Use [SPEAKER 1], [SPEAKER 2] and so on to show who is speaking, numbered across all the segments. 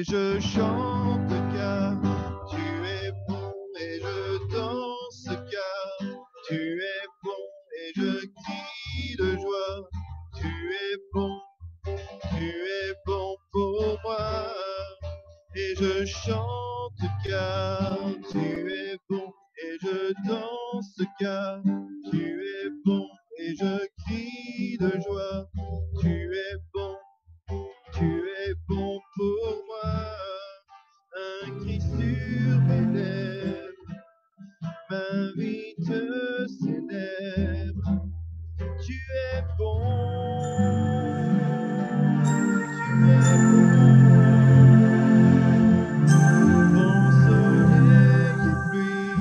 [SPEAKER 1] je chante car tu es bon et je danse car tu es bon et je crie de joie. Tu es bon pour moi et je chante car tu es bon et je danse car tu es bon et je crie de joie. Tu es bon pour moi. Un cri sur mes lèvres, ma vie te célèbre. Tu es bon, tu es bon. Vent, soleil et pluie,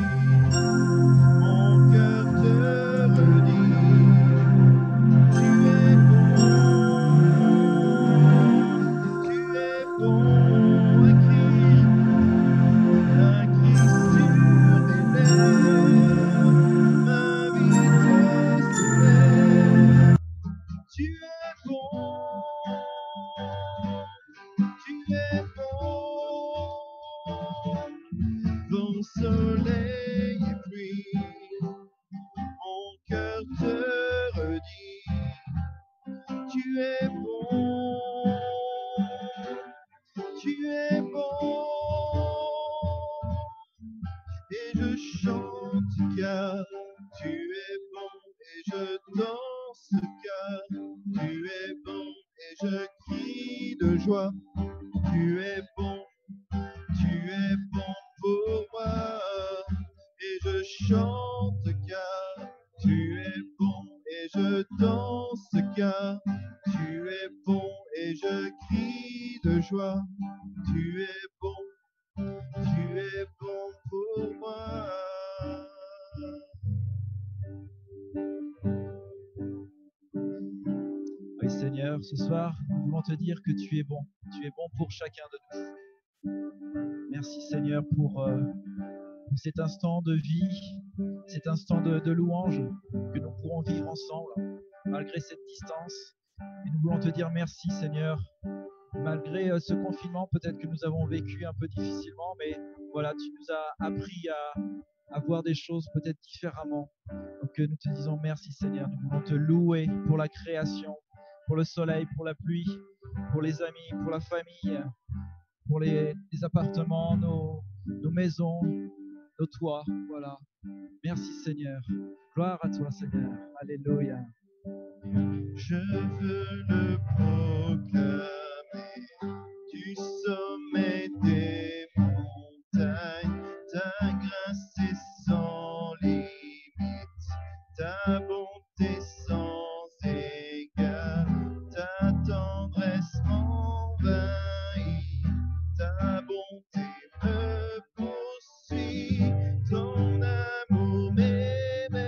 [SPEAKER 1] mon cœur te redit. Tu es bon, un cri sur mes lèvres, ma vie te célèbre. Tu es bon, vent, soleil et pluie, mon cœur te redit. Tu es bon, et je chante car tu es bon, et je danse car tu es bon, et je crie de joie. Tu es bon pour moi, et je chante car tu es bon, et je danse car tu es bon, et je crie de joie. Tu es bon pour moi.
[SPEAKER 2] Oui, Seigneur, ce soir, nous voulons te dire que tu es bon. Tu es bon pour chacun de nous. Merci, Seigneur, pour cet instant de vie, cet instant de louange que nous pourrons vivre ensemble, malgré cette distance. Et nous voulons te dire merci, Seigneur, malgré ce confinement, peut-être que nous avons vécu un peu difficilement, mais voilà, tu nous as appris à voir des choses peut-être différemment. Donc nous te disons merci, Seigneur. Nous voulons te louer pour la création, pour le soleil, pour la pluie, pour les amis, pour la famille, pour les appartements, nos maisons, nos toits. Voilà. Merci, Seigneur. Gloire à toi, Seigneur. Alléluia.
[SPEAKER 1] Je veux le proclamer du sommet des montagnes. Ta grâce est sans limite, ta bonté sans égard, ta tendresse m'envahit, ta bonté me poursuit, ton amour m'émerveille.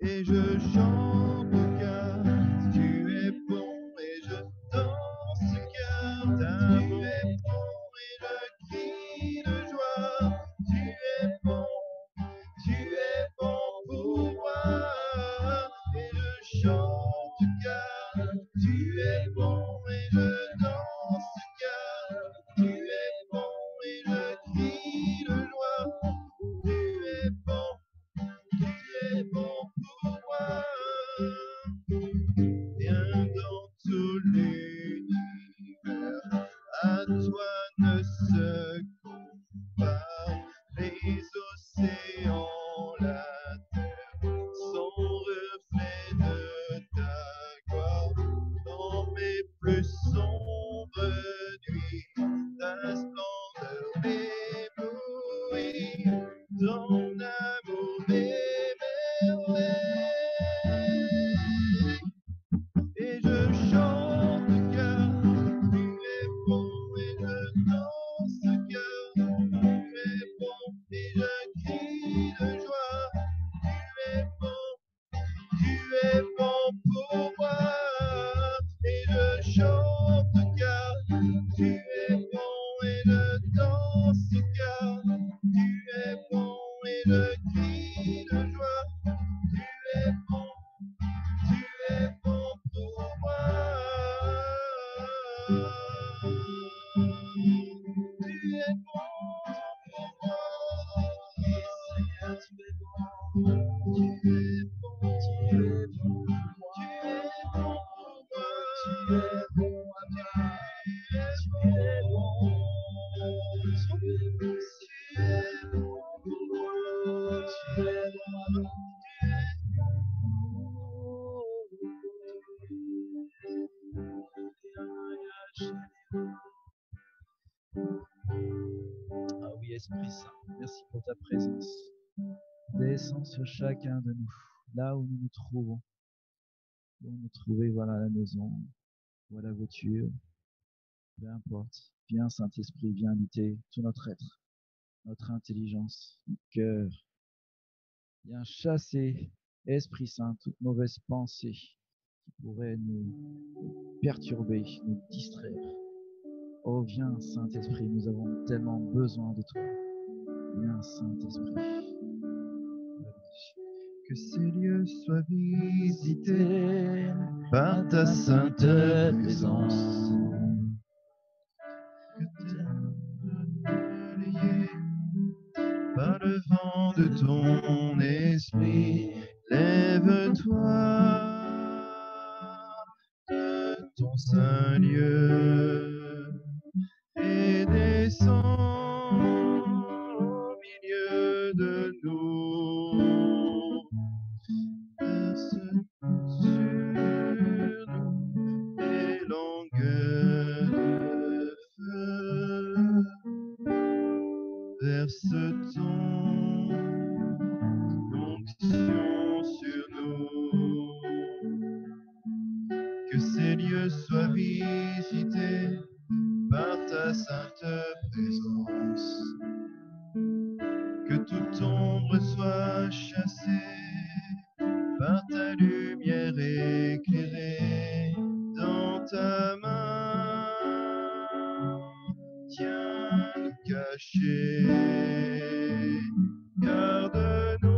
[SPEAKER 1] Et je chante car tu es bon, et je danse car tu es bon, et je crie de joie. Tu es bon pour moi, et je chante car tu es bon, et je danse car tu es bon, et je crie de joie. Tu es bon pour moi. Viens dans tout l'univers, à toi ne se compare. Les océans, la terre, sont reflets de ta gloire. Dans mes plus sombres nuits, ta splendeur m'éblouit, ton amour m'émerveille.
[SPEAKER 2] Ah oui, Esprit Saint, merci pour ta présence. Descends sur chacun de nous, là où nous nous trouvons. Où nous trouver, voilà la maison, voilà la voiture, peu importe. Viens, Saint-Esprit, viens habiter tout notre être, notre intelligence, notre cœur. Viens chasser, Esprit Saint, toute mauvaise pensée qui pourrait nous perturber, nous distraire. Oh, viens, Saint-Esprit, nous avons tellement besoin de toi. Viens, Saint-Esprit.
[SPEAKER 1] Que ces lieux soient visités par ta sainte présence. Que relayé par le vent de ton esprit, lève-toi de ton saint lieu et descends au milieu de nous. Verse sur nous des langues de feu. Verse ton onction sur nous. Que ces lieux soient visités par ta sainte présence. Que toute ombre soit chassée par ta lumière éclairée dans ta main. Tiens-nous cachés, garde-nous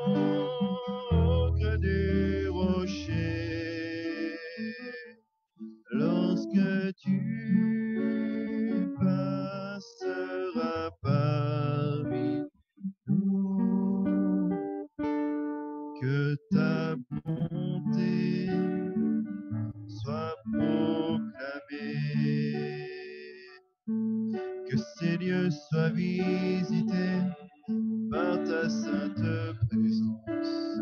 [SPEAKER 1] au creux du rocher. Lorsque tu passeras parmi nous, que ta bonté soit proclamée, que ces lieux soient visités par ta sainte présence,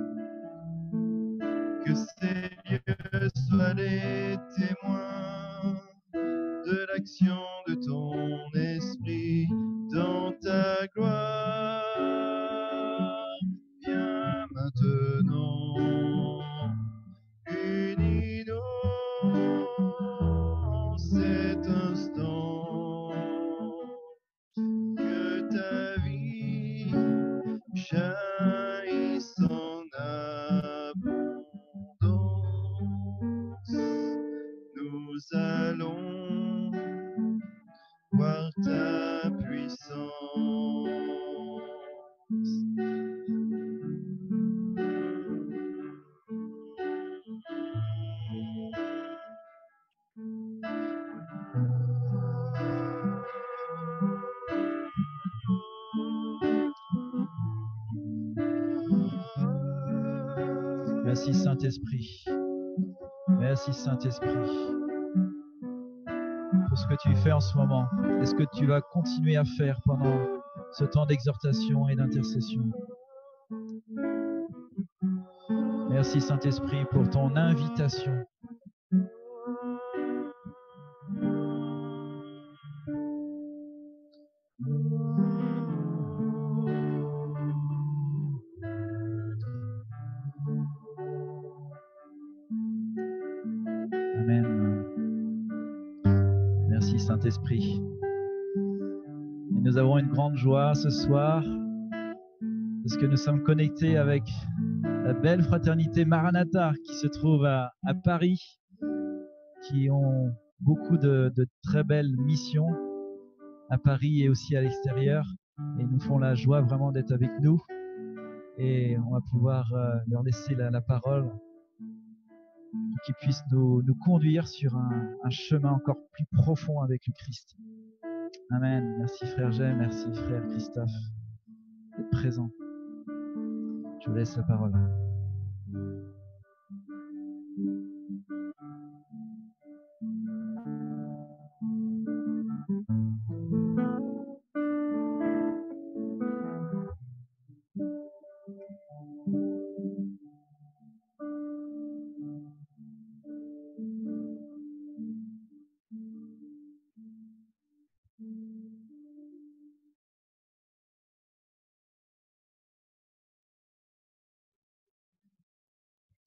[SPEAKER 1] que ces lieux soient les témoins de l'action de ton esprit dans ta gloire. Viens maintenant, unis-nous en cet instant, que ta vie jaillisse en abondance. Nous allons voir ta puissance.
[SPEAKER 2] Merci Saint-Esprit. Merci Saint-Esprit pour ce que tu fais en ce moment et ce que tu vas continuer à faire pendant ce temps d'exhortation et d'intercession. Merci Saint-Esprit pour ton invitation. Amen. Merci Saint-Esprit. Et nous avons une grande joie ce soir parce que nous sommes connectés avec la belle fraternité Maranatha qui se trouve à Paris, qui ont beaucoup de très belles missions à Paris et aussi à l'extérieur, et nous font la joie vraiment d'être avec nous, et on va pouvoir leur laisser la parole pour qu'ils puissent nous conduire sur un chemin encore plus profond avec le Christ. Amen. Merci frère Jem, merci frère Christophe d'être présent. Je vous laisse la parole.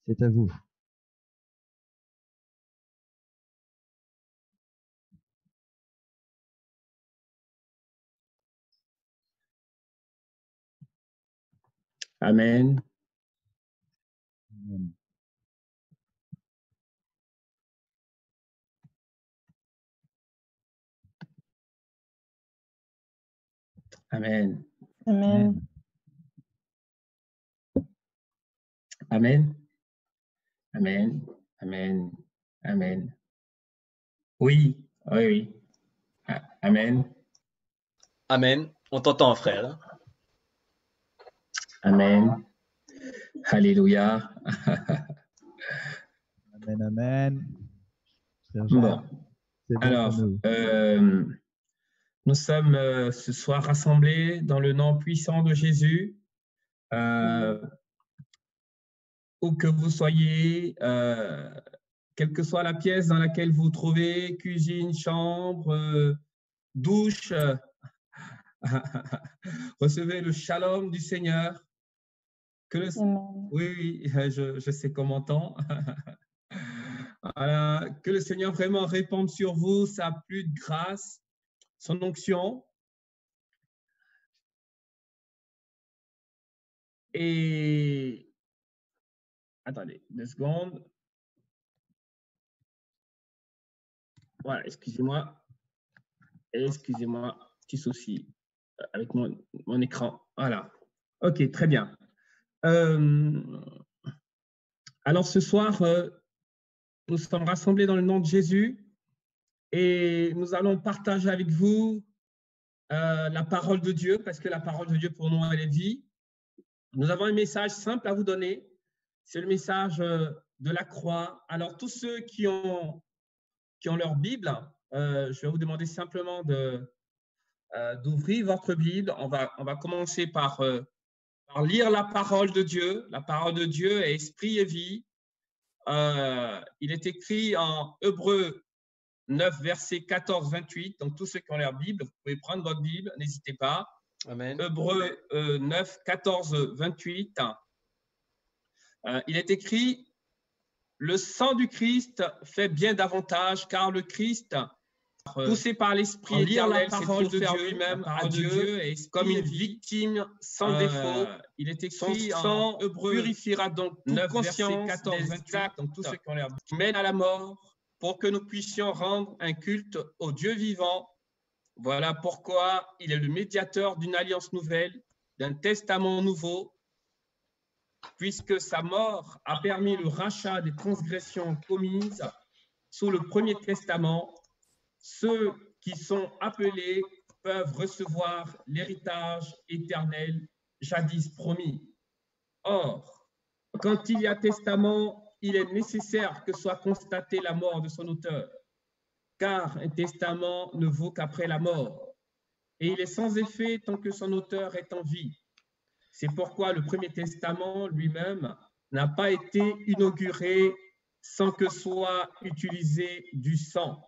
[SPEAKER 2] C'est à vous.
[SPEAKER 3] Amen.
[SPEAKER 2] Amen.
[SPEAKER 3] Amen.
[SPEAKER 4] Amen.
[SPEAKER 3] Amen. Amen. Amen. Amen. Oui, oui, oui. Amen.
[SPEAKER 5] Amen. On t'entend, frère.
[SPEAKER 3] Amen. Alléluia.
[SPEAKER 2] Amen, amen. Frère Jean,
[SPEAKER 3] Bon,
[SPEAKER 2] c'est bon
[SPEAKER 3] alors,
[SPEAKER 2] pour nous.
[SPEAKER 3] nous sommes ce soir rassemblés dans le nom puissant de Jésus. Où que vous soyez, quelle que soit la pièce dans laquelle vous vous trouvez, cuisine, chambre, douche, recevez le shalom du Seigneur.
[SPEAKER 4] Amen.
[SPEAKER 3] Oui, je sais qu'on m'entend. Voilà, que le Seigneur vraiment répande sur vous sa pluie de grâce, son onction. Et attendez 2 secondes. Voilà, excusez-moi, petit souci avec mon écran. Voilà. Ok, très bien. Alors ce soir, nous sommes rassemblés dans le nom de Jésus et nous allons partager avec vous la parole de Dieu, parce que la parole de Dieu pour nous, elle est vie. Nous avons un message simple à vous donner. C'est le message de la croix. Alors tous ceux qui ont leur Bible, je vais vous demander simplement d'ouvrir votre Bible. On va commencer par lire la parole de Dieu. La parole de Dieu est esprit et vie. Il est écrit en Hébreux 9, versets 14-28. Donc, tous ceux qui ont leur Bible, vous pouvez prendre votre Bible, n'hésitez pas.
[SPEAKER 5] Amen.
[SPEAKER 3] Hébreux 9, 14-28. Il est écrit « Le sang du Christ fait bien davantage, car le Christ, poussé par l'Esprit éternel, s'est offert lui-même à Dieu comme une victime sans défaut. Il est écrit son sang purifiera donc toute conscience des actes, donc tous ceux qui ont l'air qui mènent à la mort, pour que nous puissions rendre un culte au Dieu vivant. Voilà pourquoi il est le médiateur d'une alliance nouvelle, d'un testament nouveau, puisque sa mort a permis le rachat des transgressions commises sous le premier testament. Ceux qui sont appelés peuvent recevoir l'héritage éternel jadis promis. Or, quand il y a testament, il est nécessaire que soit constatée la mort de son auteur, car un testament ne vaut qu'après la mort, et il est sans effet tant que son auteur est en vie. C'est pourquoi le premier testament lui-même n'a pas été inauguré sans que soit utilisé du sang.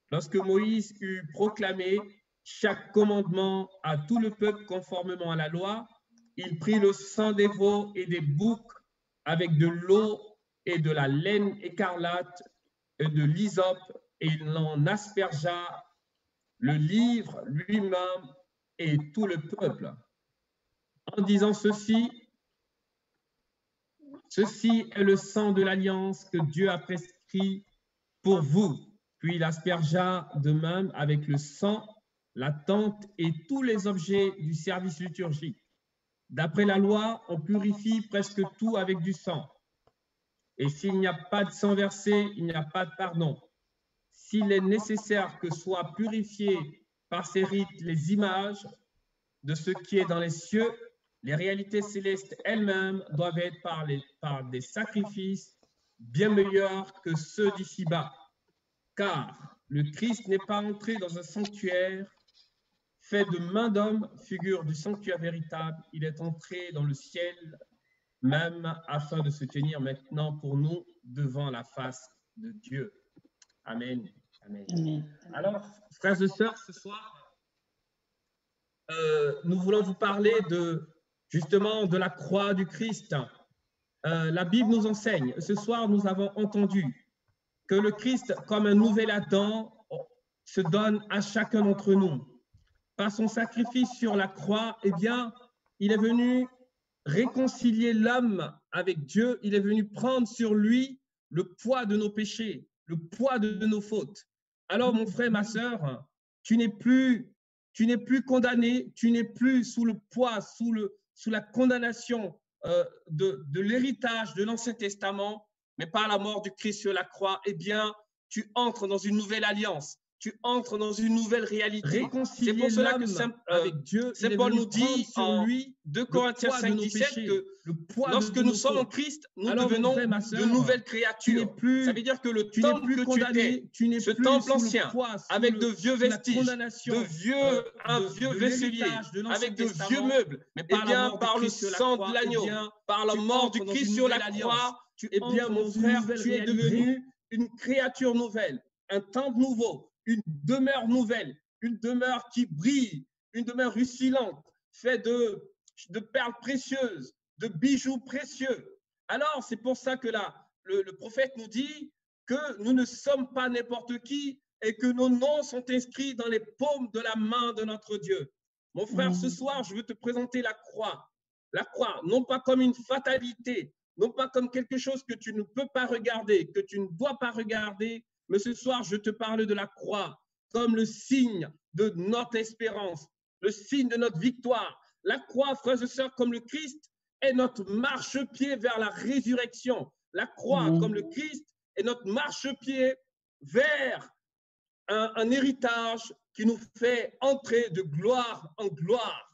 [SPEAKER 3] Lorsque Moïse eut proclamé chaque commandement à tout le peuple conformément à la loi, il prit le sang des veaux et des boucs avec de l'eau et de la laine écarlate et de l'hysope, et il en aspergea le livre lui-même et tout le peuple. En disant ceci est le sang de l'alliance que Dieu a prescrit pour vous. Puis il aspergea de même avec le sang, la tente et tous les objets du service liturgique. D'après la loi, on purifie presque tout avec du sang. Et s'il n'y a pas de sang versé, il n'y a pas de pardon. S'il est nécessaire que soient purifiées par ces rites les images de ce qui est dans les cieux, les réalités célestes elles-mêmes doivent être par des sacrifices bien meilleurs que ceux d'ici-bas. Car le Christ n'est pas entré dans un sanctuaire fait de main d'homme, figure du sanctuaire véritable. Il est entré dans le ciel même afin de se tenir maintenant pour nous devant la face de Dieu. Amen. Amen.
[SPEAKER 4] Amen.
[SPEAKER 3] Alors, frères et sœurs, ce soir, nous voulons vous parler justement de la croix du Christ. la Bible nous enseigne. Ce soir, nous avons entendu que le Christ, comme un nouvel Adam, se donne à chacun d'entre nous. Par son sacrifice sur la croix, eh bien, il est venu réconcilier l'homme avec Dieu. Il est venu prendre sur lui le poids de nos péchés, le poids de nos fautes. Alors, mon frère, ma sœur, tu n'es plus condamné, tu n'es plus sous le poids, sous la condamnation de l'héritage de l'Ancien Testament, mais par la mort du Christ sur la croix, eh bien, tu entres dans une nouvelle alliance. Tu entres dans une nouvelle réalité. C'est pour cela que Saint Paul nous dit en 2 Corinthiens 5,17 que lorsque nous sommes en Christ, nous devenons de nouvelles créatures. Ça veut dire que le temple que tu étais, ce temple ancien, avec de vieux vestiges, un vieux vaisselier, avec de vieux meubles, mais par le sang de l'agneau, par la mort du Christ sur la croix, eh bien, mon frère, tu es devenu une créature nouvelle, un temple nouveau, une demeure nouvelle, une demeure qui brille, une demeure ruisselante, faite de perles précieuses, de bijoux précieux. Alors, c'est pour ça que là, le prophète nous dit que nous ne sommes pas n'importe qui et que nos noms sont inscrits dans les paumes de la main de notre Dieu. Mon frère, ce soir, je veux te présenter la croix. La croix, non pas comme une fatalité, non pas comme quelque chose que tu ne peux pas regarder, que tu ne dois pas regarder, mais ce soir, je te parle de la croix comme le signe de notre espérance, le signe de notre victoire. La croix, frères et sœurs, comme le Christ, est notre marchepied vers la résurrection. La croix, comme le Christ, est notre marchepied vers un héritage qui nous fait entrer de gloire en gloire.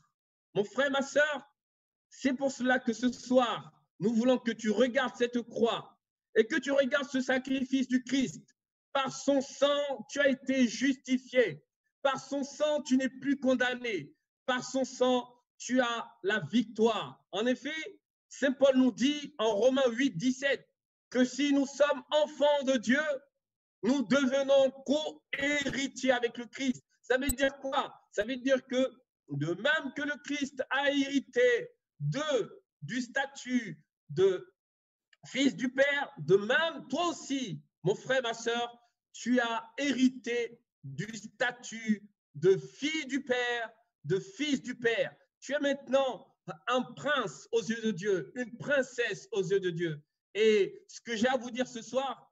[SPEAKER 3] Mon frère, ma sœur, c'est pour cela que ce soir, nous voulons que tu regardes cette croix et que tu regardes ce sacrifice du Christ. Par son sang, tu as été justifié. Par son sang, tu n'es plus condamné. Par son sang, tu as la victoire. En effet, Saint Paul nous dit en Romains 8,17 que si nous sommes enfants de Dieu, nous devenons co-héritiers avec le Christ. Ça veut dire quoi? Ça veut dire que de même que le Christ a hérité du statut de fils du Père, de même toi aussi, mon frère, ma sœur, tu as hérité du statut de fille du Père, de fils du Père. Tu es maintenant un prince aux yeux de Dieu, une princesse aux yeux de Dieu. Et ce que j'ai à vous dire ce soir,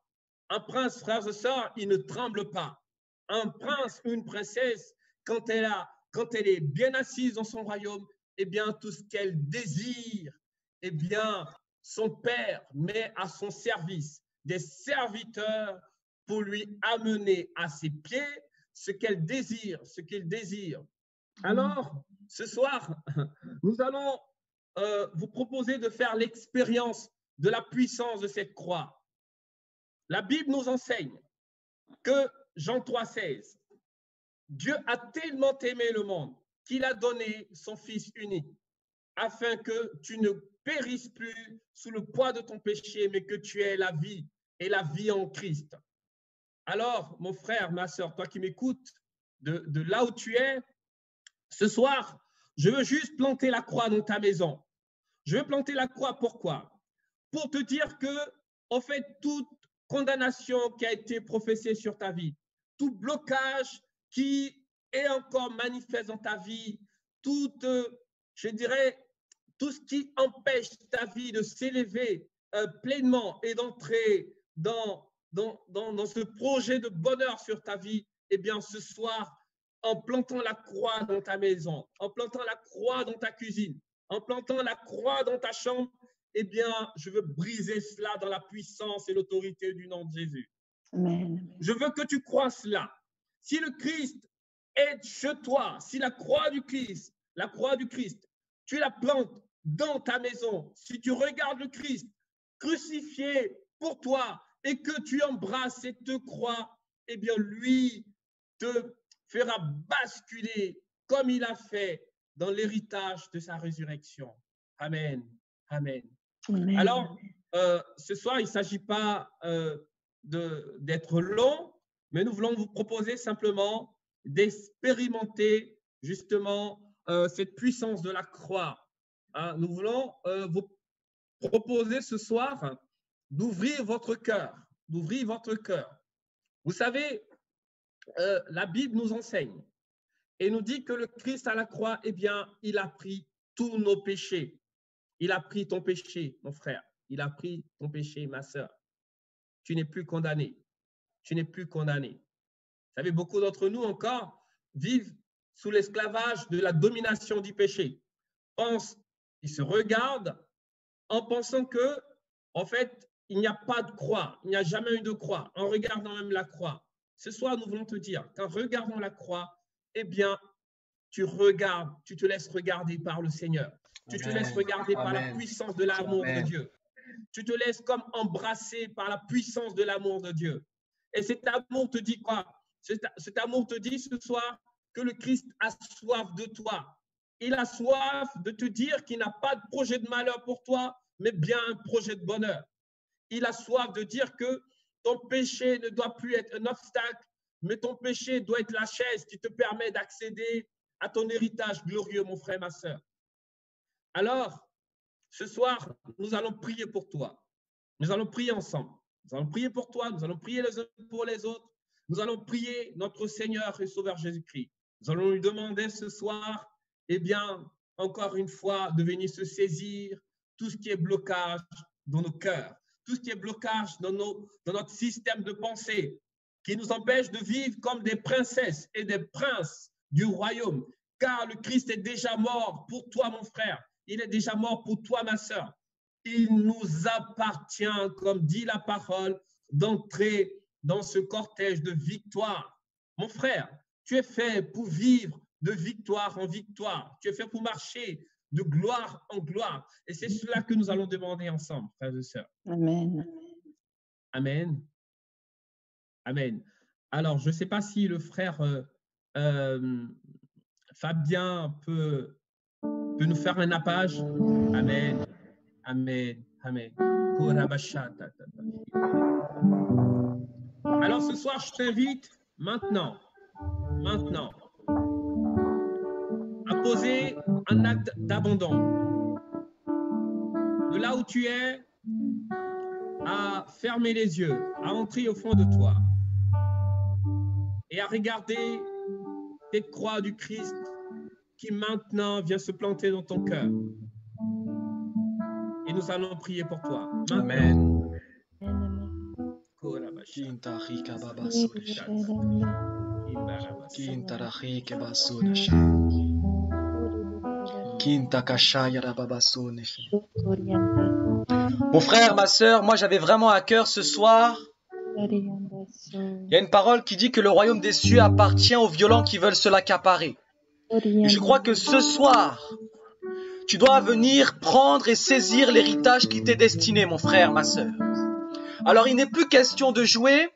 [SPEAKER 3] un prince, frères et sœurs, il ne tremble pas. Un prince ou une princesse, quand elle est bien assise dans son royaume, eh bien, tout ce qu'elle désire, eh bien, son Père met à son service des serviteurs pour lui amener à ses pieds ce qu'elle désire, ce qu'il désire. Alors, ce soir, nous allons vous proposer de faire l'expérience de la puissance de cette croix. La Bible nous enseigne que, Jean 3,16, Dieu a tellement aimé le monde qu'il a donné son Fils unique, afin que tu ne périsses plus sous le poids de ton péché, mais que tu aies la vie et la vie en Christ. Alors, mon frère, ma sœur, toi qui m'écoutes, de là où tu es, ce soir, je veux juste planter la croix dans ta maison. Je veux planter la croix, pourquoi? Pour te dire que, en fait, toute condamnation qui a été professée sur ta vie, tout blocage qui est encore manifeste dans ta vie, je dirais, tout ce qui empêche ta vie de s'élever pleinement et d'entrer dans ce projet de bonheur sur ta vie, eh bien, ce soir, en plantant la croix dans ta maison, en plantant la croix dans ta cuisine, en plantant la croix dans ta chambre, eh bien, je veux briser cela dans la puissance et l'autorité du nom de Jésus.
[SPEAKER 4] Amen.
[SPEAKER 3] Je veux que tu crois cela. Si le Christ est chez toi, si la croix du Christ, tu la plantes dans ta maison, si tu regardes le Christ crucifié pour toi et que tu embrasses cette croix, eh bien, lui te fera basculer comme il a fait dans l'héritage de sa résurrection. Amen. Amen.
[SPEAKER 4] Amen.
[SPEAKER 3] Alors, ce soir, il ne s'agit pas d'être long, mais nous voulons vous proposer simplement d'expérimenter justement cette puissance de la croix. Hein, nous voulons vous proposer ce soir d'ouvrir votre cœur, d'ouvrir votre cœur. Vous savez, la Bible nous enseigne et nous dit que le Christ à la croix, eh bien, il a pris tous nos péchés. Il a pris ton péché, mon frère. Il a pris ton péché, ma sœur. Tu n'es plus condamné. Tu n'es plus condamné. Vous savez, beaucoup d'entre nous encore vivent sous l'esclavage de la domination du péché. Ils se regardent en pensant que, en fait, il n'y a pas de croix. Il n'y a jamais eu de croix. En regardant même la croix. Ce soir, nous voulons te dire qu'en regardant la croix, eh bien, tu regardes, tu te laisses regarder par le Seigneur. Tu te laisses regarder par la puissance de l'amour de Dieu. Tu te laisses comme embrasser par la puissance de l'amour de Dieu. Et cet amour te dit quoi? Cet amour te dit ce soir que le Christ a soif de toi. Il a soif de te dire qu'il n'a pas de projet de malheur pour toi, mais bien un projet de bonheur. Il a soif de dire que ton péché ne doit plus être un obstacle, mais ton péché doit être la chaise qui te permet d'accéder à ton héritage glorieux, mon frère, ma sœur. Alors, ce soir, nous allons prier pour toi. Nous allons prier ensemble. Nous allons prier pour toi, nous allons prier les uns pour les autres. Nous allons prier notre Seigneur et Sauveur Jésus-Christ. Nous allons lui demander ce soir, eh bien, encore une fois, de venir se saisir tout ce qui est blocage dans nos cœurs, tout ce qui est blocage dans notre système de pensée, qui nous empêche de vivre comme des princesses et des princes du royaume, car le Christ est déjà mort pour toi, mon frère. Il est déjà mort pour toi, ma sœur. Il nous appartient, comme dit la parole, d'entrer dans ce cortège de victoire. Mon frère, tu es fait pour vivre de victoire en victoire. Tu es fait pour marcher de gloire en gloire. Et c'est cela que nous allons demander ensemble, frères et sœurs.
[SPEAKER 4] Amen.
[SPEAKER 3] Amen. Amen. Alors, je ne sais pas si le frère Fabien peut nous faire un appage. Amen. Amen. Amen. Alors, ce soir, je t'invite maintenant, à poser un acte d'abandon. De là où tu es, à fermer les yeux, à entrer au fond de toi et à regarder cette croix du Christ qui maintenant vient se planter dans ton cœur. Et nous allons prier pour toi.
[SPEAKER 5] Amen. Mon frère, ma sœur, moi j'avais vraiment à cœur ce soir. Il y a une parole qui dit que le royaume des cieux appartient aux violents qui veulent se l'accaparer. Et je crois que ce soir, tu dois venir prendre et saisir l'héritage qui t'est destiné, mon frère, ma sœur. Alors il n'est plus question de jouer,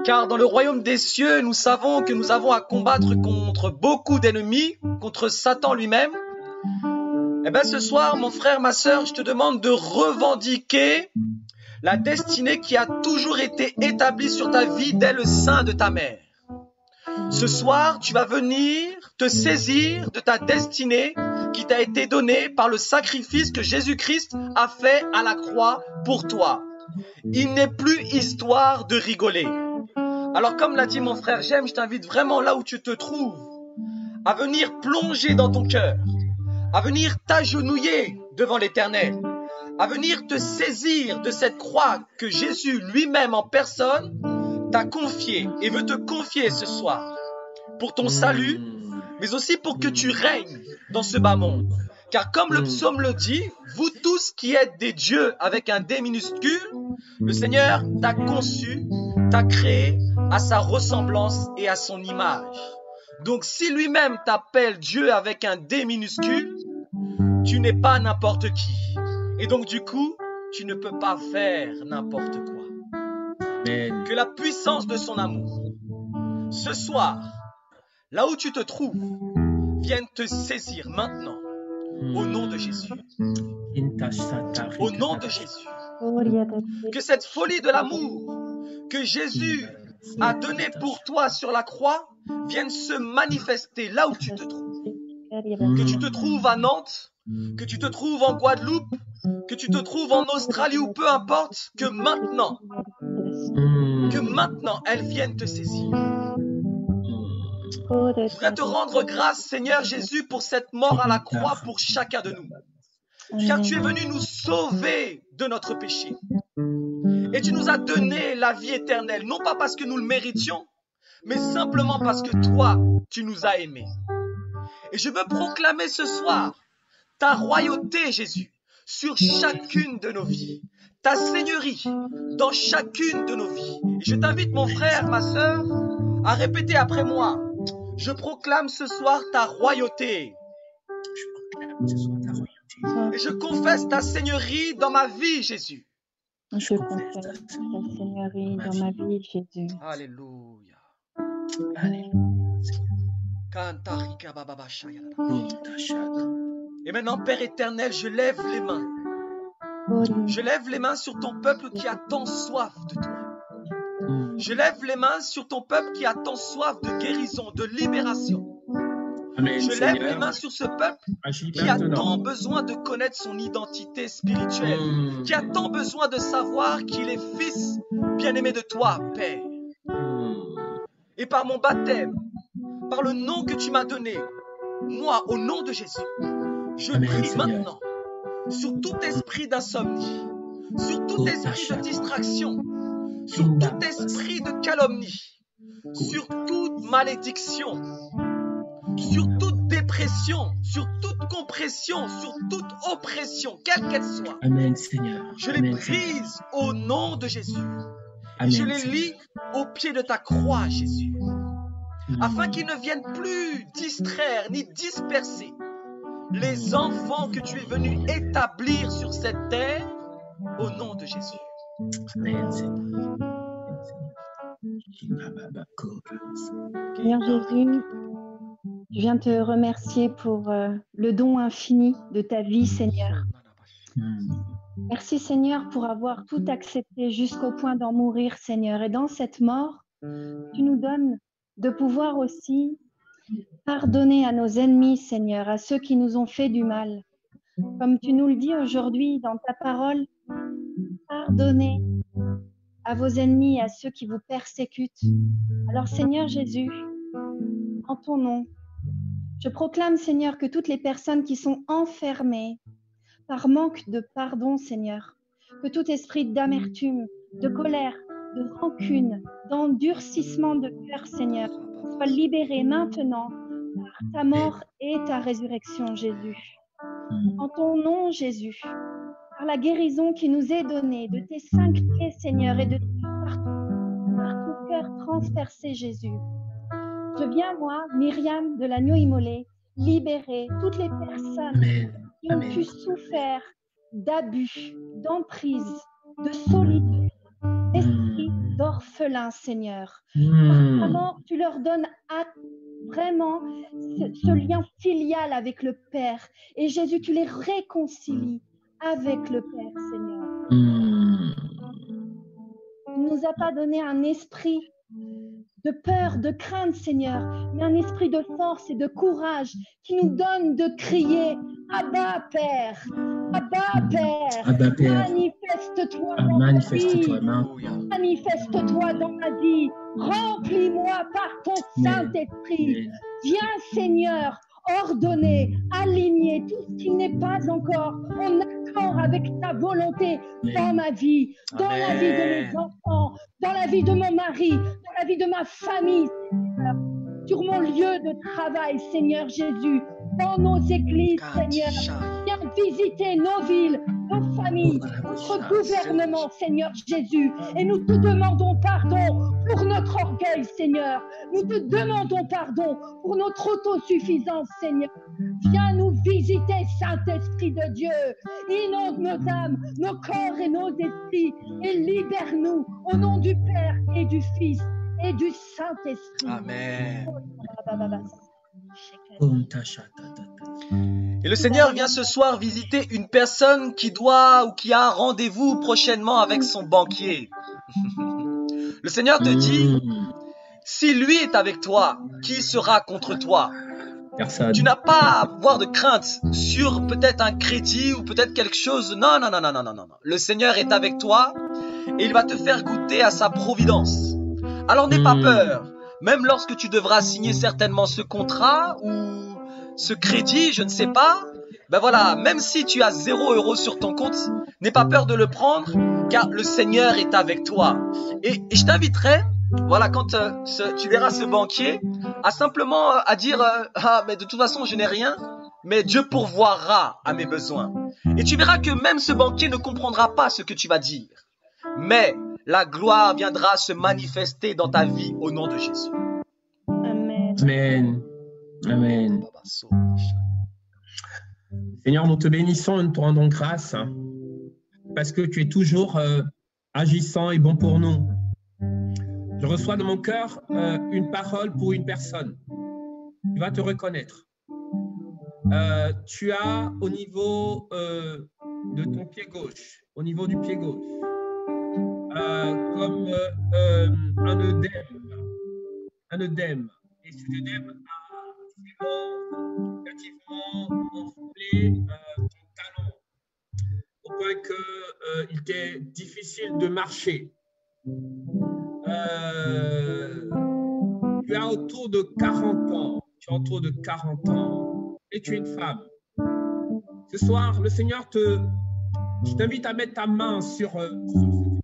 [SPEAKER 5] car dans le royaume des cieux, nous savons que nous avons à combattre contre beaucoup d'ennemis, contre Satan lui-même. Eh bien ce soir, mon frère, ma sœur, je te demande de revendiquer la destinée qui a toujours été établie sur ta vie dès le sein de ta mère. Ce soir, tu vas venir te saisir de ta destinée qui t'a été donnée par le sacrifice que Jésus-Christ a fait à la croix pour toi. Il n'est plus histoire de rigoler. Alors comme l'a dit mon frère J'aime, je t'invite vraiment là où tu te trouves à venir plonger dans ton cœur, à venir t'agenouiller devant l'Éternel, à venir te saisir de cette croix que Jésus lui-même en personne t'a confiée et veut te confier ce soir pour ton salut, mais aussi pour que tu règnes dans ce bas monde. Car comme le psaume le dit, vous tous qui êtes des dieux avec un D minuscule, le Seigneur t'a conçu, t'a créé à sa ressemblance et à son image. Donc si lui-même t'appelle Dieu avec un D minuscule, tu n'es pas n'importe qui. Et donc du coup, tu ne peux pas faire n'importe quoi.
[SPEAKER 3] Amen.
[SPEAKER 5] Que la puissance de son amour, ce soir, là où tu te trouves, vienne te saisir maintenant. Au nom de Jésus. Au nom de Jésus. Que cette folie de l'amour que Jésus a donné pour toi sur la croix vienne se manifester là où tu te trouves. Que tu te trouves à Nantes, que tu te trouves en Guadeloupe, que tu te trouves en Australie ou peu importe, que maintenant, elles viennent te saisir. Je voudrais te rendre grâce, Seigneur Jésus, pour cette mort à la croix pour chacun de nous. Car tu es venu nous sauver de notre péché. Et tu nous as donné la vie éternelle, non pas parce que nous le méritions, mais simplement parce que toi, tu nous as aimés. Et je veux proclamer ce soir ta royauté, Jésus, sur chacune de nos vies. Ta seigneurie dans chacune de nos vies. Et je t'invite, mon frère, ma sœur, à répéter après moi. Je proclame ce soir ta royauté. Et je confesse ta seigneurie dans ma vie, Jésus.
[SPEAKER 4] Je confesse ta seigneurie dans ma vie, Jésus.
[SPEAKER 5] Alléluia. Et maintenant, Père éternel, je lève les mains. Je lève les mains sur ton peuple qui a tant soif de toi. Je lève les mains sur ton peuple qui a tant soif de guérison, de libération.
[SPEAKER 3] Amen,
[SPEAKER 5] Je
[SPEAKER 3] Seigneur.
[SPEAKER 5] lève les mains sur ce peuple
[SPEAKER 3] Agis
[SPEAKER 5] qui a
[SPEAKER 3] maintenant.
[SPEAKER 5] tant besoin de connaître son identité spirituelle, qui a tant besoin de savoir qu'il est fils bien-aimé de toi, Père. Et par mon baptême, par le nom que tu m'as donné, moi, au nom de Jésus, je
[SPEAKER 3] Amen,
[SPEAKER 5] prie
[SPEAKER 3] Seigneur.
[SPEAKER 5] maintenant sur tout esprit d'insomnie, sur tout esprit de distraction, sur tout esprit de calomnie, sur toute malédiction, sur toute dépression, sur toute compression, sur toute oppression, quelle qu'elle soit.
[SPEAKER 3] Amen, Seigneur.
[SPEAKER 5] Je les
[SPEAKER 3] Amen, Seigneur.
[SPEAKER 5] brise au nom de Jésus.
[SPEAKER 3] Amen,
[SPEAKER 5] Je les
[SPEAKER 3] Seigneur.
[SPEAKER 5] lie au pied de ta croix, Jésus, afin qu'ils ne viennent plus distraire ni disperser les enfants que tu es venu établir sur cette terre au nom de Jésus.
[SPEAKER 3] Amen, Seigneur.
[SPEAKER 4] Seigneur Jésus, je viens te remercier pour le don infini de ta vie, Seigneur. Merci, Seigneur, pour avoir tout accepté jusqu'au point d'en mourir, Seigneur. Et dans cette mort, tu nous donnes de pouvoir aussi pardonner à nos ennemis, Seigneur, à ceux qui nous ont fait du mal. Comme tu nous le dis aujourd'hui dans ta parole, pardonnez à vos ennemis, à ceux qui vous persécutent. Alors, Seigneur Jésus, en ton nom, je proclame, Seigneur, que toutes les personnes qui sont enfermées par manque de pardon, Seigneur, que tout esprit d'amertume, de colère, de rancune, d'endurcissement de cœur, Seigneur, soit libéré maintenant par ta mort et ta résurrection, Jésus. En ton nom, Jésus, par la guérison qui nous est donnée de tes 5 pieds, Seigneur, et de par ton cœur transpercé, Jésus. Je viens, moi, Myriam de l'agneau immolé, libérer toutes les personnes qui ont pu souffrir d'abus, d'emprise, de solitude, d'esprit d'orphelin, Seigneur. Par ta mort, tu leur donnes vraiment ce lien filial avec le Père. Et Jésus, tu les réconcilies avec le Père, Seigneur. Tu ne nous as pas donné un esprit de peur, de crainte, Seigneur, mais un esprit de force et de courage qui nous donne de crier « Abba, Père ! Abba, Père !
[SPEAKER 3] Abba, Père.
[SPEAKER 4] Manifeste-toi dans ma
[SPEAKER 3] Manifeste-toi,
[SPEAKER 4] vie. Manifeste-toi dans ma vie. Remplis-moi par ton Saint-Esprit. Viens, Seigneur, ordonner, aligner tout ce qui n'est pas encore en accord avec ta volonté dans ma vie, dans la vie de mes enfants, dans la vie de mon mari, dans la vie de ma famille, Seigneur, sur mon lieu de travail, Seigneur Jésus, dans nos églises, Seigneur. Viens visiter nos villes, nos familles, notre gouvernement, Seigneur Jésus. Et nous te demandons pardon pour notre orgueil, Seigneur. Nous te demandons pardon pour notre autosuffisance, Seigneur. Viens nous visiter, Saint-Esprit de Dieu. Inonde nos âmes, nos corps et nos esprits et libère-nous au nom du Père et du Fils et du Saint-Esprit.
[SPEAKER 5] Amen. Et le Seigneur vient ce soir visiter une personne qui doit ou qui a un rendez-vous prochainement avec son banquier. Le Seigneur te dit, si lui est avec toi, qui sera contre toi?
[SPEAKER 3] Personne.
[SPEAKER 5] Tu n'as pas à avoir de crainte sur peut-être un crédit ou peut-être quelque chose. Non, non, non, non, non, non, non. Le Seigneur est avec toi et il va te faire goûter à sa providence. Alors n'aie pas peur. Même lorsque tu devras signer certainement ce contrat ou ce crédit, je ne sais pas. Ben voilà, même si tu as 0 € sur ton compte, n'aie pas peur de le prendre car le Seigneur est avec toi. Et je t'inviterai, voilà, quand tu verras ce banquier, à simplement à dire ah, mais de toute façon je n'ai rien, mais Dieu pourvoira à mes besoins. Et tu verras que même ce banquier ne comprendra pas ce que tu vas dire. Mais la gloire viendra se manifester dans ta vie au nom de Jésus.
[SPEAKER 4] Amen.
[SPEAKER 3] Amen. Amen. Seigneur, nous te bénissons et nous te rendons grâce parce que tu es toujours agissant et bon pour nous. Je reçois dans mon cœur une parole pour une personne. Tu vas te reconnaître. Tu as au niveau de ton pied gauche, au niveau du pied gauche, comme un œdème. Et cet œdème a relativement enflé ton talon, au point qu'il était difficile de marcher. Tu as autour de 40 ans. Tu as autour de 40 ans. Et tu es une femme. Ce soir, le Seigneur je t'invite à mettre ta main sur ce œdème.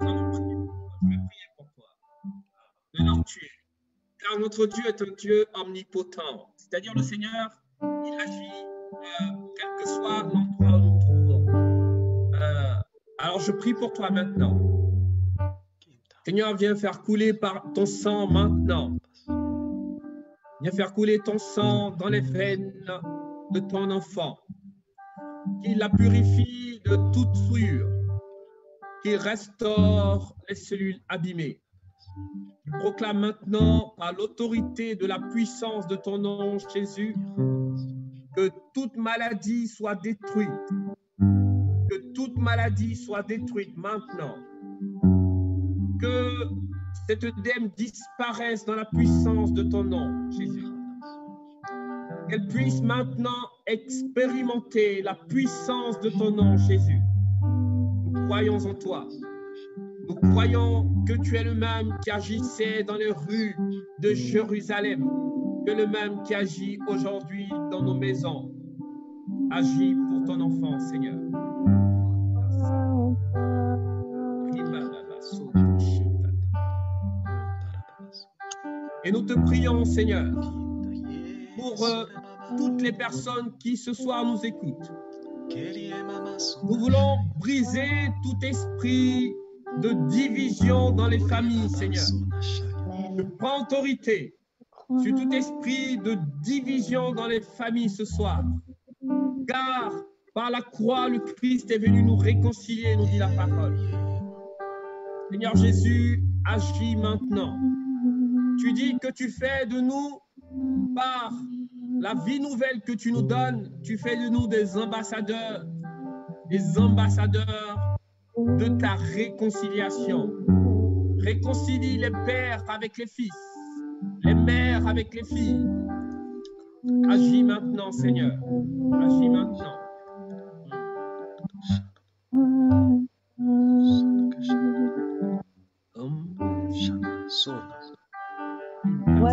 [SPEAKER 3] Je vais prier pour toi. Maintenant, tu es. Car notre Dieu est un Dieu omnipotent. C'est-à-dire le Seigneur, il agit quel que soit l'endroit où nous nous trouvons. Alors je prie pour toi maintenant. Seigneur, viens faire couler par ton sang maintenant. Viens faire couler ton sang dans les veines de ton enfant. Qu'il la purifie de toute souillure. Qu'il restaure les cellules abîmées. Je proclame maintenant, par l'autorité de la puissance de ton nom, Jésus, que toute maladie soit détruite. Que toute maladie soit détruite maintenant. Que cet œdème disparaisse dans la puissance de ton nom, Jésus. Qu'elle puisse maintenant expérimenter la puissance de ton nom, Jésus. Nous croyons en toi. Nous croyons que tu es le même qui agissait dans les rues de Jérusalem, que le même qui agit aujourd'hui dans nos maisons. Agis pour ton enfant, Seigneur. Et nous te prions, Seigneur, pour toutes les personnes qui ce soir nous écoutent. Nous voulons briser tout esprit de division dans les familles, Seigneur. Je prends autorité sur tout esprit de division dans les familles ce soir. Car par la croix, le Christ est venu nous réconcilier, nous dit la parole. Seigneur Jésus, agis maintenant. Tu dis que tu fais de nous, par la vie nouvelle que tu nous donnes, tu fais de nous des ambassadeurs de ta réconciliation. Réconcilie les pères avec les fils, les mères avec les filles. Agis maintenant, Seigneur. Agis maintenant.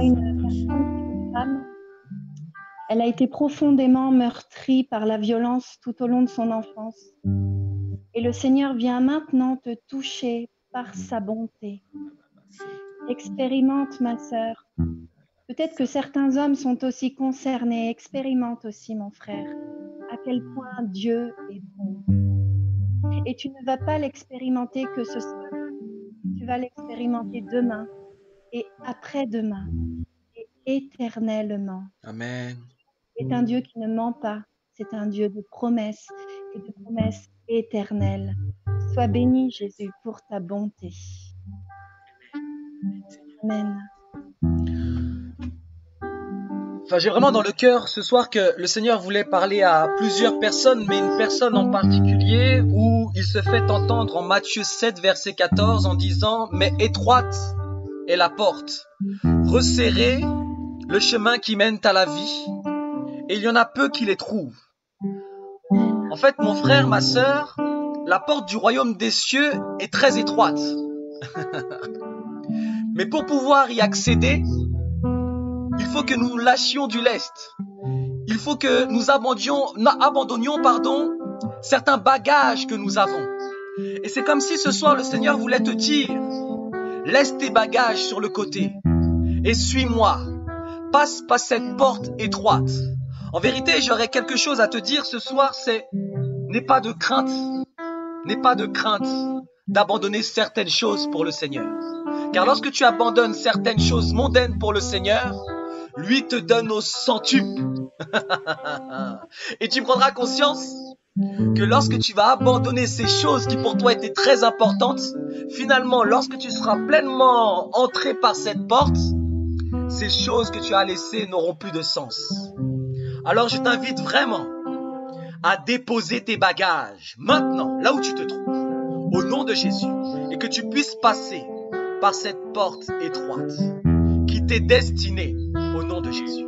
[SPEAKER 4] Une femme. Elle a été profondément meurtrie par la violence tout au long de son enfance. Et le Seigneur vient maintenant te toucher par sa bonté. Expérimente, ma sœur. Peut-être que certains hommes sont aussi concernés. Expérimente aussi, mon frère, à quel point Dieu est bon. Et tu ne vas pas l'expérimenter que ce soir. Tu vas l'expérimenter demain et après-demain et éternellement.
[SPEAKER 5] Amen.
[SPEAKER 4] C'est un Dieu qui ne ment pas. C'est un Dieu de promesses et de promesses éternelles. Sois béni, Jésus, pour ta bonté. Amen.
[SPEAKER 5] Enfin, j'ai vraiment dans le cœur ce soir que le Seigneur voulait parler à plusieurs personnes, mais une personne en particulier où il se fait entendre en Matthieu 7, verset 14 en disant « Mais étroite est la porte, resserrée le chemin qui mène à la vie, et il y en a peu qui les trouvent. En fait, mon frère, ma sœur, la porte du royaume des cieux est très étroite. Mais pour pouvoir y accéder, il faut que nous lâchions du lest. Il faut que nous abandonnions certains bagages que nous avons. Et c'est comme si ce soir le Seigneur voulait te dire, laisse tes bagages sur le côté et suis-moi. Passe par cette porte étroite. En vérité, j'aurais quelque chose à te dire ce soir, n'aie pas de crainte d'abandonner certaines choses pour le Seigneur. Car lorsque tu abandonnes certaines choses mondaines pour le Seigneur, lui te donne au centuple. Et tu prendras conscience que lorsque tu vas abandonner ces choses qui pour toi étaient très importantes, finalement, lorsque tu seras pleinement entré par cette porte, ces choses que tu as laissées n'auront plus de sens. Alors je t'invite vraiment à déposer tes bagages maintenant, là où tu te trouves, au nom de Jésus, et que tu puisses passer par cette porte étroite qui t'est destinée au nom de Jésus.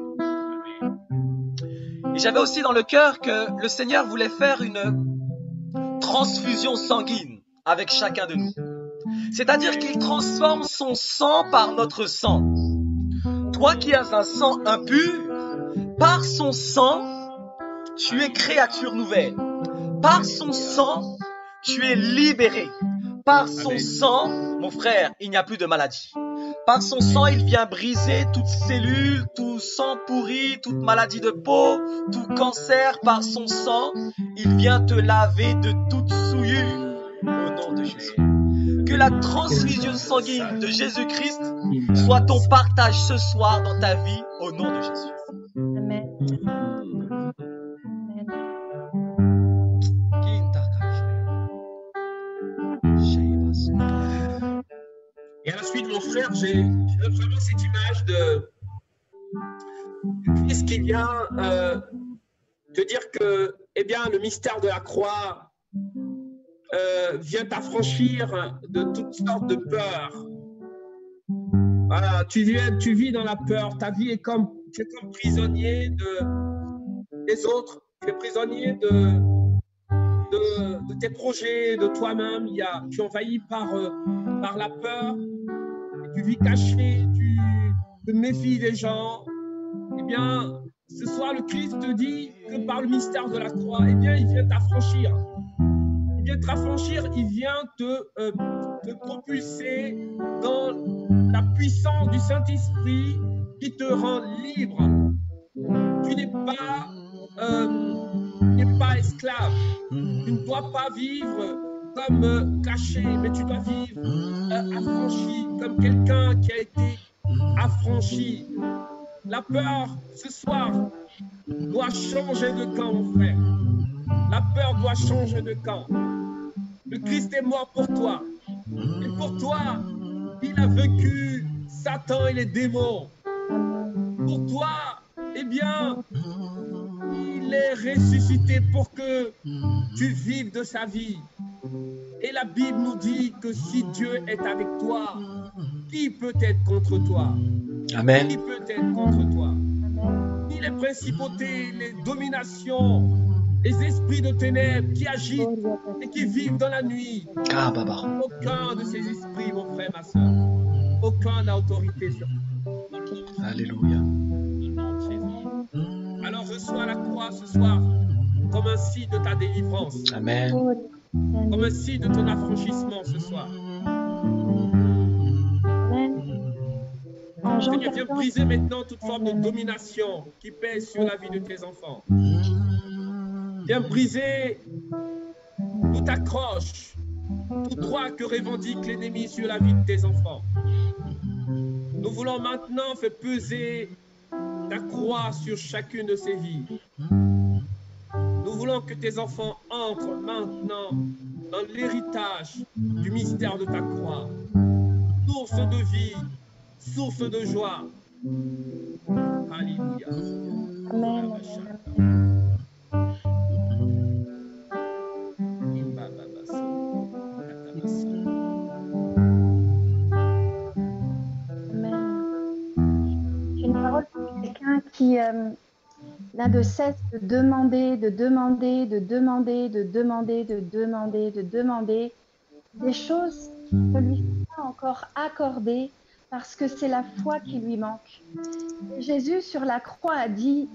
[SPEAKER 5] Et j'avais aussi dans le cœur que le Seigneur voulait faire une transfusion sanguine avec chacun de nous. C'est-à-dire qu'il transforme son sang par notre sang. Toi qui as un sang impur, par son sang, tu es créature nouvelle. Par son sang, tu es libéré. Par son sang, mon frère, il n'y a plus de maladie. Par son sang, il vient briser toute cellule, tout sang pourri, toute maladie de peau, tout cancer. Par son sang, il vient te laver de toute souillure au nom de Jésus. Que la transfusion sanguine de Jésus-Christ soit ton partage ce soir dans ta vie au nom de Jésus.
[SPEAKER 4] Amen.
[SPEAKER 3] Et à la suite, mon frère, j'ai vraiment cette image de Christ qui vient te dire que, eh bien, le mystère de la croix vient t'affranchir de toutes sortes de peurs. Voilà, tu vis dans la peur. Ta vie tu es comme prisonnier des autres. Tu es prisonnier de tes projets, de toi-même. Tu es envahi par la peur. Tu vis caché, tu te méfies des gens. Eh bien, ce soir, le Christ te dit que par le mystère de la croix, eh bien, il vient t'affranchir. Il vient t'affranchir, il vient te propulser dans la puissance du Saint-Esprit qui te rend libre. Tu n'es pas esclave. Tu ne dois pas vivre comme caché, mais tu dois vivre affranchi, comme quelqu'un qui a été affranchi. La peur, ce soir, doit changer de camp, mon frère. La peur doit changer de camp. Le Christ est mort pour toi. Et pour toi, il a vaincu Satan et les démons. Pour toi, eh bien, il est ressuscité pour que tu vives de sa vie. Et la Bible nous dit que si Dieu est avec toi, qui peut être contre toi?
[SPEAKER 5] Amen.
[SPEAKER 3] Qui peut être contre toi? Ni les principautés, les dominations, les esprits de ténèbres qui agitent et qui vivent dans la nuit. Aucun de ces esprits, mon frère, ma soeur, aucun n'a autorité sur toi.
[SPEAKER 5] Alléluia.
[SPEAKER 3] Alors reçois la croix ce soir comme un signe de ta délivrance.
[SPEAKER 5] Amen.
[SPEAKER 3] Comme un signe de ton affranchissement ce soir. Seigneur, viens briser maintenant toute forme de domination qui pèse sur la vie de tes enfants. Viens briser toute accroche, tout droit que revendique l'ennemi sur la vie de tes enfants. Nous voulons maintenant faire peser ta croix sur chacune de ces vies. Nous voulons que tes enfants entrent maintenant dans l'héritage du mystère de ta croix. Source de vie, source de joie. Alléluia.
[SPEAKER 4] Amen. J'ai une parole pour qui n'a de cesse de demander, de demander, de demander, de demander, de demander, de demander des choses qui ne lui sont pas encore accordées parce que c'est la foi qui lui manque. Et Jésus sur la croix a dit,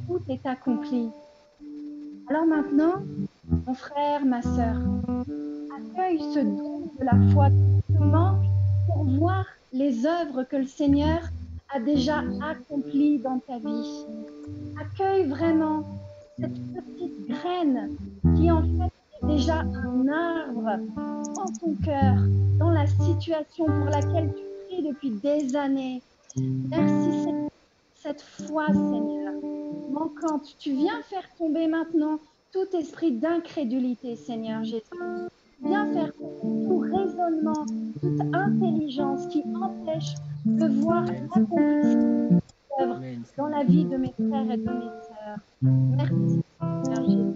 [SPEAKER 4] tout est accompli. Alors maintenant, mon frère, ma sœur, accueille ce don de la foi qui te manque pour voir les œuvres que le Seigneur a déjà accomplies dans ta vie. Accueille vraiment cette petite graine qui en fait est déjà un arbre dans ton cœur, dans la situation pour laquelle tu pries depuis des années. Merci Seigneur, cette foi Seigneur, manquante. Tu viens faire tomber maintenant tout esprit d'incrédulité, Seigneur Jésus. Viens faire tomber tout raisonnement, toute intelligence qui empêche de voir l'accomplissement de l'œuvre dans la vie de mes frères et de mes sœurs. Merci, Seigneur Jésus.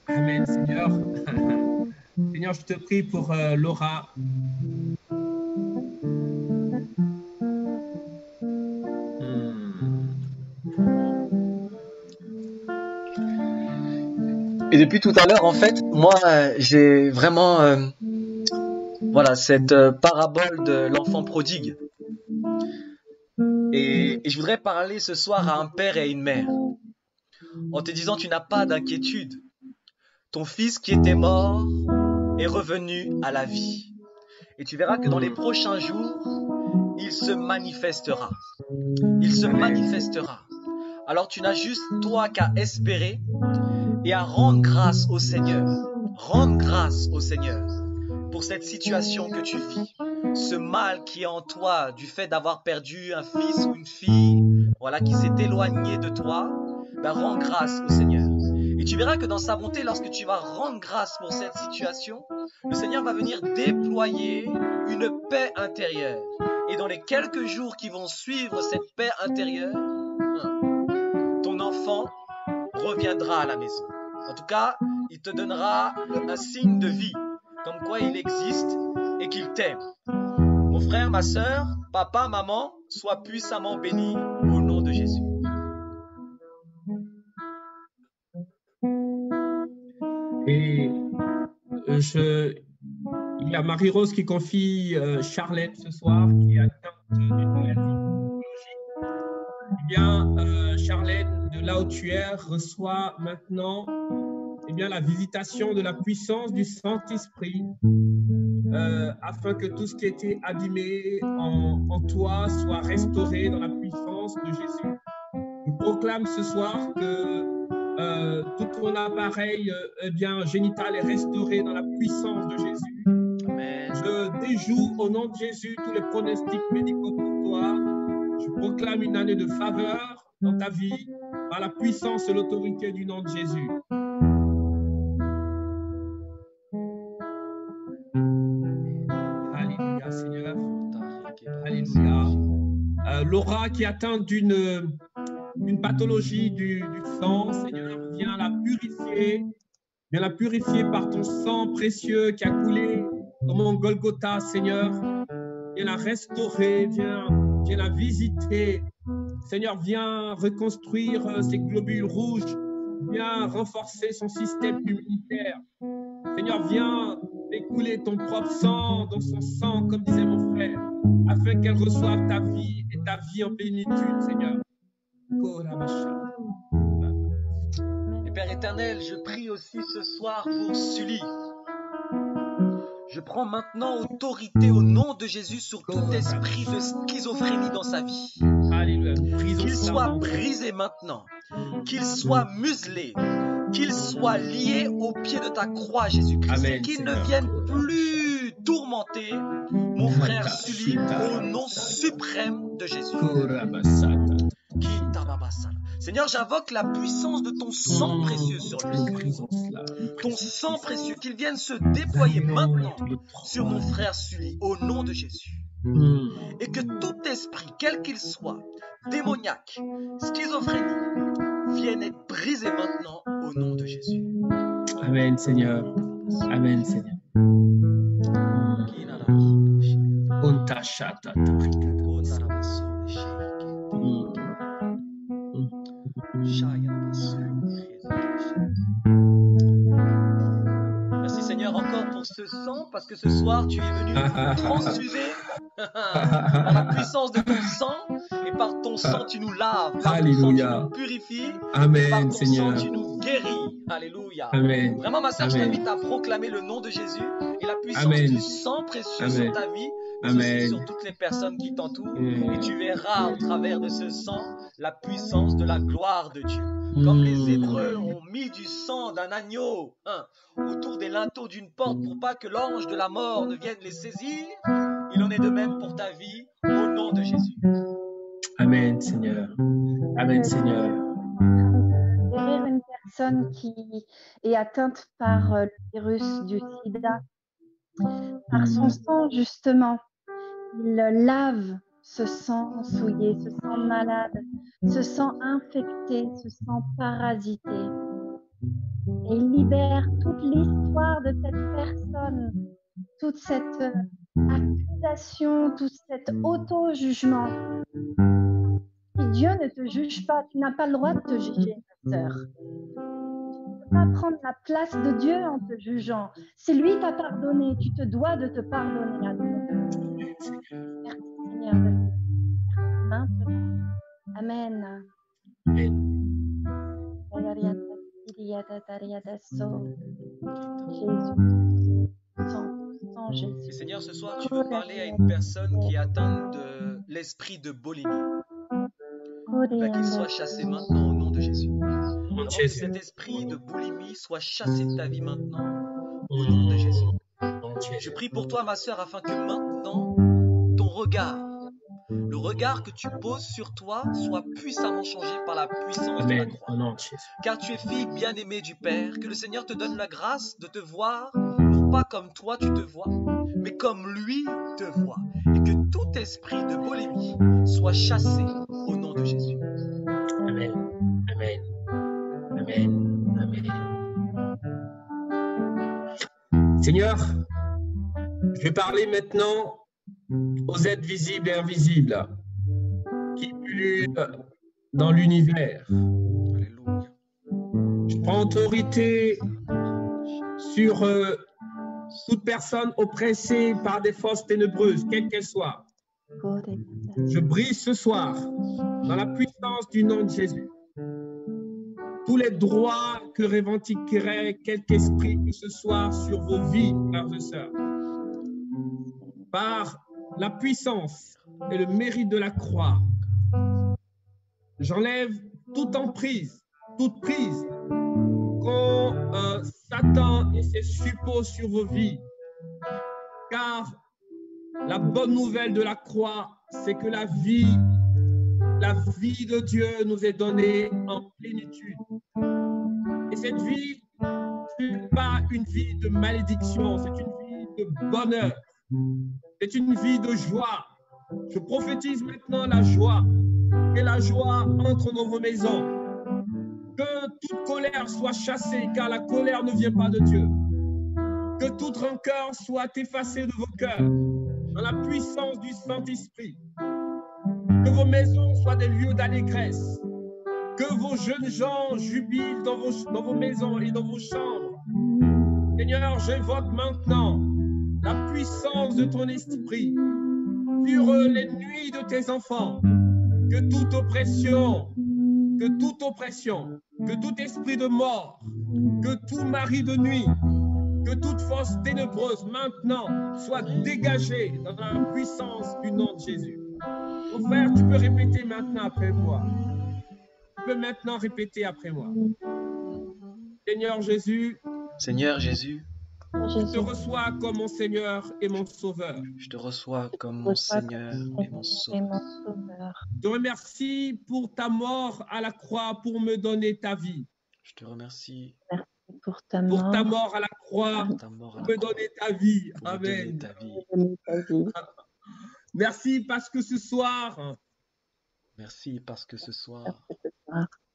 [SPEAKER 3] Amen, Seigneur. Seigneur, je te prie pour Laura.
[SPEAKER 5] Et depuis tout à l'heure, en fait, moi, j'ai vraiment, voilà, cette parabole de l'enfant prodigue. Et je voudrais parler ce soir à un père et à une mère, en te disant, tu n'as pas d'inquiétude. Ton fils qui était mort est revenu à la vie. Et tu verras que dans les prochains jours, il se manifestera. Il se manifestera. Alors tu n'as juste toi qu'à espérer et à rendre grâce au Seigneur. Rendre grâce au Seigneur pour cette situation que tu vis. Ce mal qui est en toi du fait d'avoir perdu un fils ou une fille, voilà, qui s'est éloigné de toi, ben rends grâce au Seigneur. Et tu verras que dans sa bonté, lorsque tu vas rendre grâce pour cette situation, le Seigneur va venir déployer une paix intérieure. Et dans les quelques jours qui vont suivre cette paix intérieure, ton enfant reviendra à la maison. En tout cas, il te donnera un signe de vie, comme quoi il existe et qu'il t'aime. Mon frère, ma sœur, papa, maman, sois puissamment bénis au nom de Jésus.
[SPEAKER 3] Et il y a Marie-Rose qui confie Charlène ce soir, qui est atteinte d'une maladie oncologique. Eh bien, Charlène, de là où tu es, reçois maintenant la visitation de la puissance du Saint-Esprit, afin que tout ce qui a été abîmé en toi soit restauré dans la puissance de Jésus. Je proclame ce soir que tout ton appareil génital est restauré dans la puissance de Jésus.
[SPEAKER 5] Amen.
[SPEAKER 3] Je déjoue au nom de Jésus tous les pronostics médicaux pour toi. Je proclame une année de faveur dans ta vie par la puissance et l'autorité du nom de Jésus. Alléluia, Seigneur. Alléluia. Laura qui est atteinte d'une pathologie du sang, Seigneur, viens la purifier par ton sang précieux qui a coulé comme un Golgotha, Seigneur. Viens la restaurer, viens la visiter. Seigneur, viens reconstruire ses globules rouges, viens renforcer son système immunitaire. Seigneur, viens écouler ton propre sang dans son sang, comme disait mon frère, afin qu'elle reçoive ta vie et ta vie en plénitude, Seigneur.
[SPEAKER 5] Et Père éternel, je prie aussi ce soir pour Sully. Je prends maintenant autorité au nom de Jésus sur tout esprit de schizophrénie dans sa vie. Qu'il soit brisé maintenant, qu'il soit muselé, qu'il soit lié au pied de ta croix, Jésus-Christ, qu'il ne vienne plus tourmenter mon frère Sully au nom suprême de Jésus. Seigneur, j'invoque la puissance de ton sang précieux sur lui. Ton sang précieux, qu'il vienne se déployer maintenant sur mon frère Sully, au nom de Jésus. Et que tout esprit, quel qu'il soit, démoniaque, schizophrénie, vienne être brisé maintenant au nom de Jésus.
[SPEAKER 3] Amen, Seigneur. Amen, Seigneur. Untashata
[SPEAKER 5] Merci Seigneur encore pour ce sang, parce que ce soir tu es venu transfuser par la puissance de ton sang, et par ton sang tu nous laves, par ton sang tu nous purifies,
[SPEAKER 3] Amen,
[SPEAKER 5] et par ton
[SPEAKER 3] Seigneur.
[SPEAKER 5] sang tu nous guéris. Alléluia.
[SPEAKER 3] Amen.
[SPEAKER 5] Vraiment ma soeur, je
[SPEAKER 3] Amen.
[SPEAKER 5] t'invite à proclamer le nom de Jésus et la puissance
[SPEAKER 3] Amen.
[SPEAKER 5] du sang précieux
[SPEAKER 3] Amen.
[SPEAKER 5] sur ta vie, mais
[SPEAKER 3] Amen.
[SPEAKER 5] aussi sur toutes les personnes qui t'entourent, et tu verras au travers de ce sang la puissance de la gloire de Dieu. Comme les Hébreux ont mis du sang d'un agneau autour des linteaux d'une porte pour pas que l'ange de la mort ne vienne les saisir, il en est de même pour ta vie au nom de Jésus.
[SPEAKER 3] Amen, Seigneur. Amen, Seigneur.
[SPEAKER 4] Guérir une personne qui est atteinte par le virus du sida. Par son sang, justement, il lave ce sang souillé, ce sang malade, ce sang infecté, ce sang parasité. Et il libère toute l'histoire de cette personne, toute cette accusation, tout cet auto-jugement. Si Dieu ne te juge pas, tu n'as pas le droit de te juger, ma sœur. Tu ne peux pas prendre la place de Dieu en te jugeant. Si lui t'a pardonné, tu te dois de te pardonner à toi. Merci Seigneur de le faire maintenant. Amen. Jésus.
[SPEAKER 5] Et Seigneur, ce soir, tu veux parler à une personne qui est atteinte de l'esprit de boulimie. Qu'il soit chassé maintenant au nom de Jésus. Avant que cet esprit de boulimie soit chassé de ta vie maintenant au nom de Jésus. Je prie pour toi, ma sœur, afin que maintenant, ton regard, le regard que tu poses sur toi, soit puissamment changé par la puissance de la croix. Car tu es fille bien-aimée du Père, que le Seigneur te donne la grâce de te voir, non pas comme toi tu te vois, mais comme lui te voit. Et que tout esprit de boulimie soit chassé au nom de Jésus.
[SPEAKER 3] Amen. Amen. Amen. Amen. Seigneur, je vais parler maintenant aux êtres visibles et invisibles qui pullulent dans l'univers. Je prends autorité sur toute personne oppressée par des forces ténébreuses, quelles qu'elles soient. Je brise ce soir, dans la puissance du nom de Jésus, tous les droits que revendiquerait quelque esprit que ce soit sur vos vies, frères et sœurs. Par la puissance et le mérite de la croix, j'enlève toute emprise, toute prise quand Satan et ses suppôts sur vos vies. Car la bonne nouvelle de la croix, c'est que la vie de Dieu nous est donnée en plénitude. Et cette vie, ce n'est pas une vie de malédiction, c'est une vie de bonheur. C'est une vie de joie. Je prophétise maintenant la joie. Que la joie entre dans vos maisons. Que toute colère soit chassée, car la colère ne vient pas de Dieu. Que toute rancœur soit effacée de vos cœurs, dans la puissance du Saint-Esprit. Que vos maisons soient des lieux d'allégresse. Que vos jeunes gens jubilent dans vos maisons et dans vos chambres. Seigneur, j'invoque maintenant la puissance de ton esprit sur les nuits de tes enfants. Que toute oppression, que tout esprit de mort, que tout mari de nuit, que toute force ténébreuse maintenant soit dégagée dans la puissance du nom de Jésus. Mon frère, tu peux répéter maintenant après moi. Tu peux maintenant répéter après moi. Seigneur Jésus, je te reçois comme mon Seigneur et mon Sauveur.
[SPEAKER 5] Je te reçois comme mon Seigneur et mon Sauveur.
[SPEAKER 3] Je te remercie pour ta mort à la croix pour me donner ta vie.
[SPEAKER 5] Je te remercie
[SPEAKER 4] pour ta
[SPEAKER 3] mort à la croix pour me donner ta vie. Amen. Merci parce que ce soir,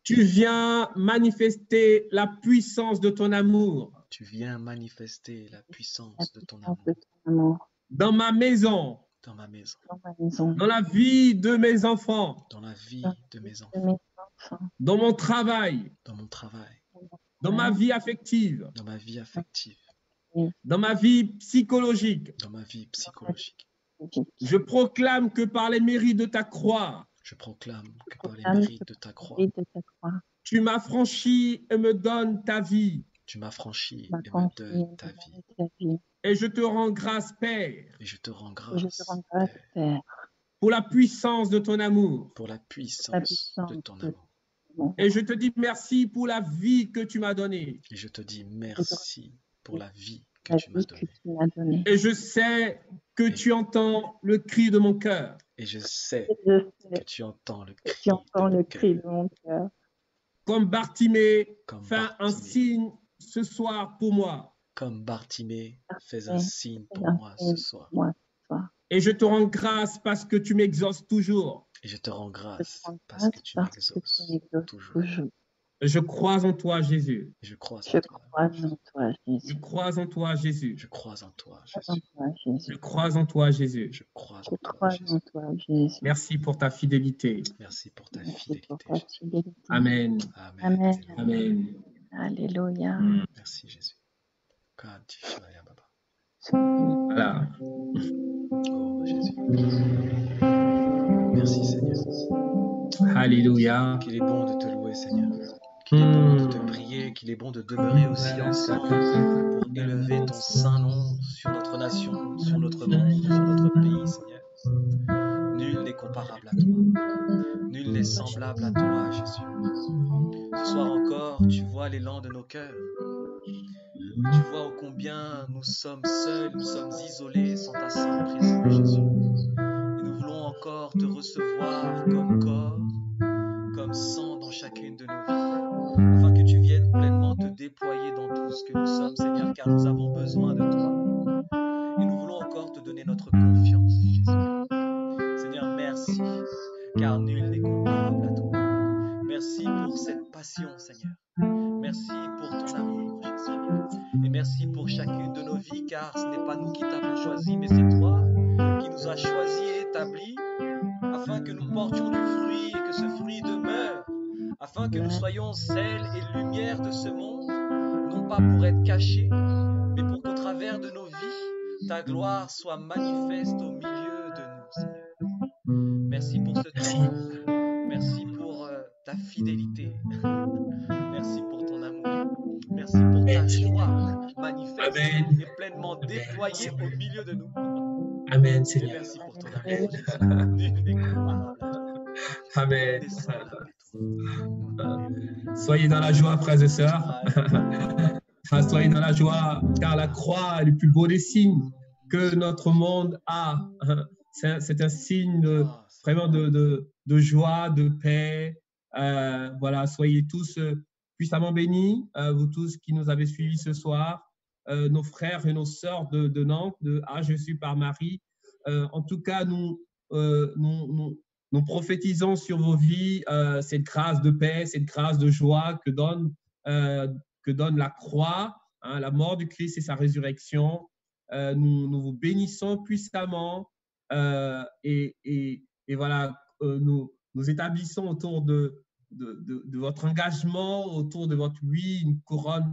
[SPEAKER 3] Tu viens manifester la puissance de ton amour.
[SPEAKER 5] Tu viens manifester la puissance de ton amour.
[SPEAKER 3] Dans ma maison.
[SPEAKER 5] Dans ma maison.
[SPEAKER 3] Dans la vie de mes enfants.
[SPEAKER 5] Dans la vie de mes enfants.
[SPEAKER 3] Dans mon travail.
[SPEAKER 5] Dans mon travail.
[SPEAKER 3] Dans ma vie affective.
[SPEAKER 5] Dans ma vie affective.
[SPEAKER 3] Dans ma vie psychologique.
[SPEAKER 5] Dans ma vie psychologique.
[SPEAKER 3] Je proclame que par les mérites de ta croix.
[SPEAKER 5] Je proclame que par les mérites de ta croix.
[SPEAKER 3] Tu m'as franchi et me donnes ta vie.
[SPEAKER 5] Tu m'as franchi et me donnes ta vie.
[SPEAKER 3] Et je te rends grâce, Père.
[SPEAKER 5] Et je te rends grâce,
[SPEAKER 4] Père.
[SPEAKER 3] Pour la puissance de ton amour.
[SPEAKER 5] Pour la puissance de ton amour.
[SPEAKER 3] Et je te dis merci pour la vie que tu m'as donnée.
[SPEAKER 5] Et je te dis merci pour la vie que tu m'as donnée.
[SPEAKER 3] Et je sais que tu entends le cri de mon cœur.
[SPEAKER 5] Et je sais que tu entends le cri de mon cœur.
[SPEAKER 3] Comme Bartimée, fais un signe ce soir pour moi.
[SPEAKER 5] Comme Bartimée, fais un signe pour moi ce soir.
[SPEAKER 3] Et je te rends grâce parce que tu m'exauces toujours.
[SPEAKER 5] Et je te rends grâce parce que tu m'exauces toujours.
[SPEAKER 3] Je crois en toi, Jésus.
[SPEAKER 5] Je crois en toi, Jésus.
[SPEAKER 3] Je crois en toi, Jésus.
[SPEAKER 5] Je crois en toi, Jésus.
[SPEAKER 3] Je crois en toi, Jésus.
[SPEAKER 5] Je crois en toi, Jésus.
[SPEAKER 3] Merci pour ta fidélité.
[SPEAKER 5] Merci pour ta fidélité, Jésus.
[SPEAKER 3] Amen.
[SPEAKER 5] Amen.
[SPEAKER 3] Amen.
[SPEAKER 4] Alléluia.
[SPEAKER 5] Merci, Jésus.
[SPEAKER 3] Voilà.
[SPEAKER 5] Oh, Jésus. Merci, Seigneur.
[SPEAKER 3] Alléluia.
[SPEAKER 5] Qu'il est bon de te louer, Seigneur. Qu'il est bon de te prier, qu'il est bon de demeurer aussi ensemble pour élever ton saint nom sur notre nation, sur notre monde, sur notre pays, Seigneur. Nul n'est comparable à toi. Nul n'est semblable à toi, Jésus. Ce soir encore, tu vois l'élan de nos cœurs. Tu vois ô combien nous sommes seuls, nous sommes isolés sans ta sainte présence, Jésus. Et nous voulons encore te recevoir comme corps, comme sang dans chacune de nos vies, afin que tu viennes pleinement te déployer dans tout ce que nous sommes, Seigneur, car nous avons besoin de toi. Et nous voulons encore te donner notre confiance, Jésus. Seigneur, merci, car nul n'est comparable à toi. Merci pour cette passion, Seigneur. Merci pour ton amour, Jésus. Et merci pour chacune de nos vies, car ce n'est pas nous qui t'avons choisi, mais c'est toi qui nous as choisis et établis, afin que nous portions du fruit et que ce fruit demeure, afin que nous soyons sel et lumière de ce monde, non pas pour être cachés, mais pour qu'au travers de nos vies, ta gloire soit manifeste au milieu de nous, Seigneur. Merci pour ce temps. Merci pour ta fidélité. Merci pour ton amour. Merci pour ta joie manifeste et pleinement déployée au milieu de nous.
[SPEAKER 3] Amen,
[SPEAKER 5] Et
[SPEAKER 3] Seigneur.
[SPEAKER 5] merci pour ton amour. Nul n'est comparable à toi.
[SPEAKER 3] Amen.
[SPEAKER 5] Nul n'est semblable à toi.
[SPEAKER 3] Soyez dans la joie, frères et sœurs. Soyez dans la joie, car la croix est le plus beau des signes que notre monde a. C'est un signe vraiment de joie, de paix. Voilà, soyez tous puissamment bénis, vous tous qui nous avez suivis ce soir, nos frères et nos sœurs de Nantes, de Je suis par Marie. En tout cas, nous prophétisons sur vos vies cette grâce de paix, cette grâce de joie que donne la croix, hein, la mort du Christ et sa résurrection. Nous vous bénissons puissamment et voilà, nous établissons autour de votre engagement, autour de votre oui, une couronne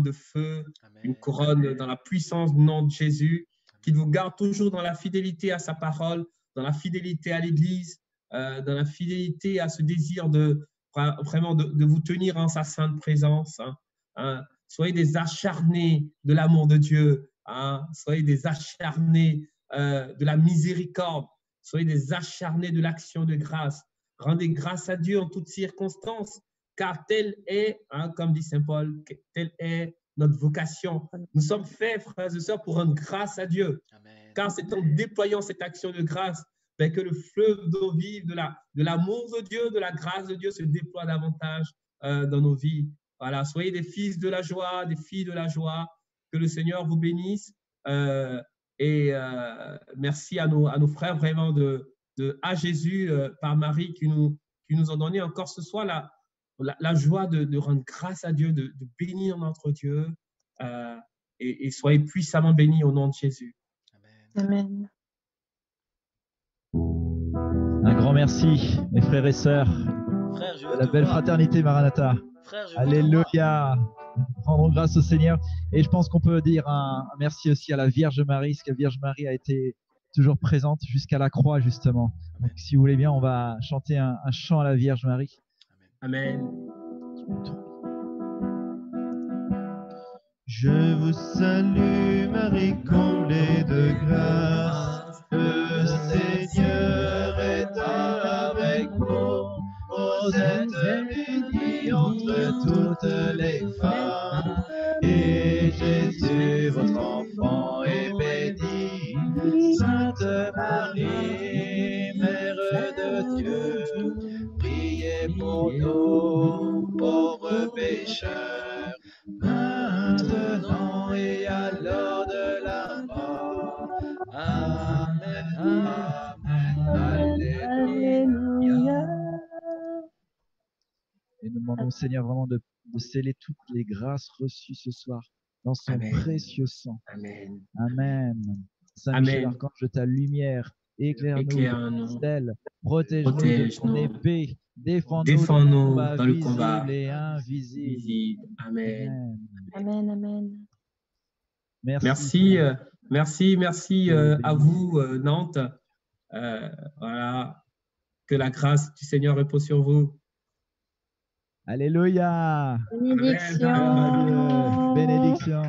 [SPEAKER 3] de feu, Amen. Une couronne dans la puissance du nom de Jésus, qu'il vous garde toujours dans la fidélité à sa parole, dans la fidélité à l'Église, dans la fidélité à ce désir vraiment de vous tenir en sa sainte présence. Soyez des acharnés de l'amour de Dieu, soyez des acharnés de la miséricorde, soyez des acharnés de l'action de grâce. Rendez grâce à Dieu en toutes circonstances, car telle est, comme dit Saint Paul, telle est notre vocation. Nous sommes faits, frères et sœurs, pour rendre grâce à Dieu. Amen. Car c'est en déployant cette action de grâce que le fleuve d'eau vive de l'amour de Dieu, de la grâce de Dieu se déploie davantage dans nos vies. Voilà, soyez des fils de la joie, des filles de la joie. Que le Seigneur vous bénisse. Merci à nos frères vraiment à Jésus par Marie qui nous ont donné encore ce soir la joie de rendre grâce à Dieu, de bénir notre Dieu. Et soyez puissamment bénis au nom de Jésus.
[SPEAKER 4] Amen.
[SPEAKER 2] Un grand merci, mes frères et sœurs,
[SPEAKER 5] Frère, je
[SPEAKER 2] de
[SPEAKER 5] veux
[SPEAKER 2] la
[SPEAKER 5] te
[SPEAKER 2] belle
[SPEAKER 5] voir.
[SPEAKER 2] fraternité Maranatha.
[SPEAKER 5] Frère, je veux te voir.
[SPEAKER 2] Alléluia. Rendons grâce au Seigneur. Et je pense qu'on peut dire un merci aussi à la Vierge Marie, parce que la Vierge Marie a été toujours présente jusqu'à la croix, justement. Donc, si vous voulez bien, on va chanter un chant à la Vierge Marie.
[SPEAKER 3] Amen.
[SPEAKER 1] Je vous salue, Marie, comblée de grâce. Le Seigneur est avec vous. Vous êtes bénie entre toutes les femmes. Et Jésus, votre enfant, est béni. Sainte Marie, Mère de Dieu, priez pour nous, pauvres pécheurs, maintenant et à l'heure de la mort. Amen, amen, alléluia.
[SPEAKER 2] Et nous demandons au Seigneur vraiment de sceller toutes les grâces reçues ce soir dans son
[SPEAKER 3] Amen.
[SPEAKER 2] précieux sang.
[SPEAKER 3] Amen.
[SPEAKER 2] Amen. Saint
[SPEAKER 3] Amen.
[SPEAKER 2] Michel Archange, de ta lumière, éclaire-nous de
[SPEAKER 3] Éclaire-nous.
[SPEAKER 2] ton stèle, protège-nous de ton
[SPEAKER 3] Protège-nous.
[SPEAKER 2] épée, défends-nous
[SPEAKER 3] Défends-nous
[SPEAKER 2] dans
[SPEAKER 3] dans le combat
[SPEAKER 2] visible et invisible.
[SPEAKER 3] visible. Amen.
[SPEAKER 2] Amen.
[SPEAKER 4] Amen, amen.
[SPEAKER 3] Merci, merci
[SPEAKER 2] Béni.
[SPEAKER 3] à vous, Nantes. Voilà. Que la grâce du Seigneur repose sur vous.
[SPEAKER 2] Alléluia.
[SPEAKER 4] Bénédiction.
[SPEAKER 3] Amen.
[SPEAKER 2] Bénédiction.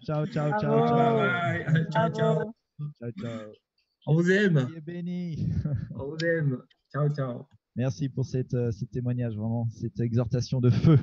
[SPEAKER 2] Ciao, ciao, ciao,
[SPEAKER 3] Bye,
[SPEAKER 2] ciao.
[SPEAKER 3] bye, bye. Ciao, ciao.
[SPEAKER 4] Bravo.
[SPEAKER 2] Ciao, ciao.
[SPEAKER 3] On vous aime.
[SPEAKER 2] Soyez bénis.
[SPEAKER 3] On vous aime. Ciao, ciao.
[SPEAKER 2] Merci pour ce témoignage, vraiment, cette exhortation de feu.